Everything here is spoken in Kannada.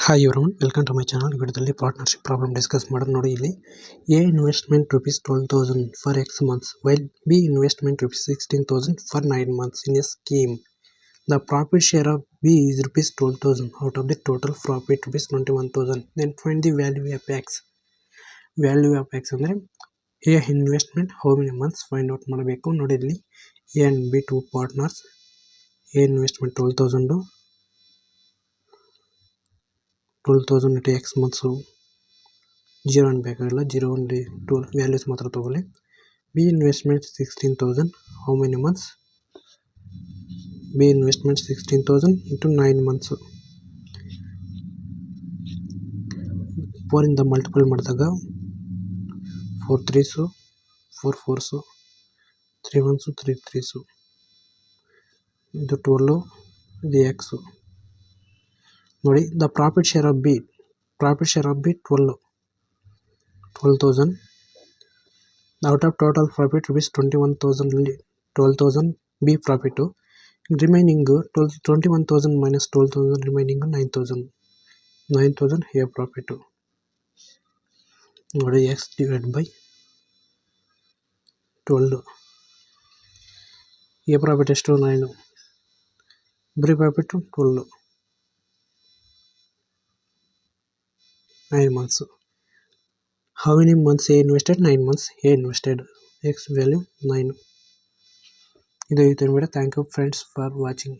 Hi everyone, welcome to my channel. ವಿಡಿಯೋದಲ್ಲಿ ಪಾರ್ಟ್ನರ್ಶಿಪ್ ಪ್ರಾಬ್ಲಮ್ ಡಿಸ್ಕಸ್ ಮಾಡೋದು ನೋಡಿ. ಇಲ್ಲಿ A investment rupees 12,000 for X months while B investment rupees 16,000 for 9 months in a scheme. The profit share of B is rupees 12,000 out of the total profit rupees 21,000. Then find the value of x. Value of X ಅಂದರೆ A investment how many months find out ಮಾಡಬೇಕು ನೋಡಿ. ಇಲ್ಲಿ A and B two partners. A investment 12,000 into x months 0 ಅನ್ಬೇಕಾಗಿಲ್ಲ, 0 ಒಂದು 12 ವ್ಯಾಲ್ಯೂಸ್ ಮಾತ್ರ ತಗೊಳ್ಳಿ. B investment 16,000 how many months. B investment 16,000 into 9 months. 4 ಇಂದ ಮಲ್ಟಿಪಲ್ ಮಾಡಿದಾಗ 4 3s 4 4s 3 1s 3 3s ಇದು 12, ಇದು ಎಕ್ಸ್ ನೋಡಿ. The profit share of B 12,000 out of total profit rupees 21,000 12,000 B profit. Remaining 21,000 minus 12,000 remaining 9,000 A profit ನೋಡಿ. X divide by 12. A profit ಎಷ್ಟು 9, B profit 12 9 months. How many months A invested? 9 months A invested. X value 9. This is the video. Thank you friends for watching.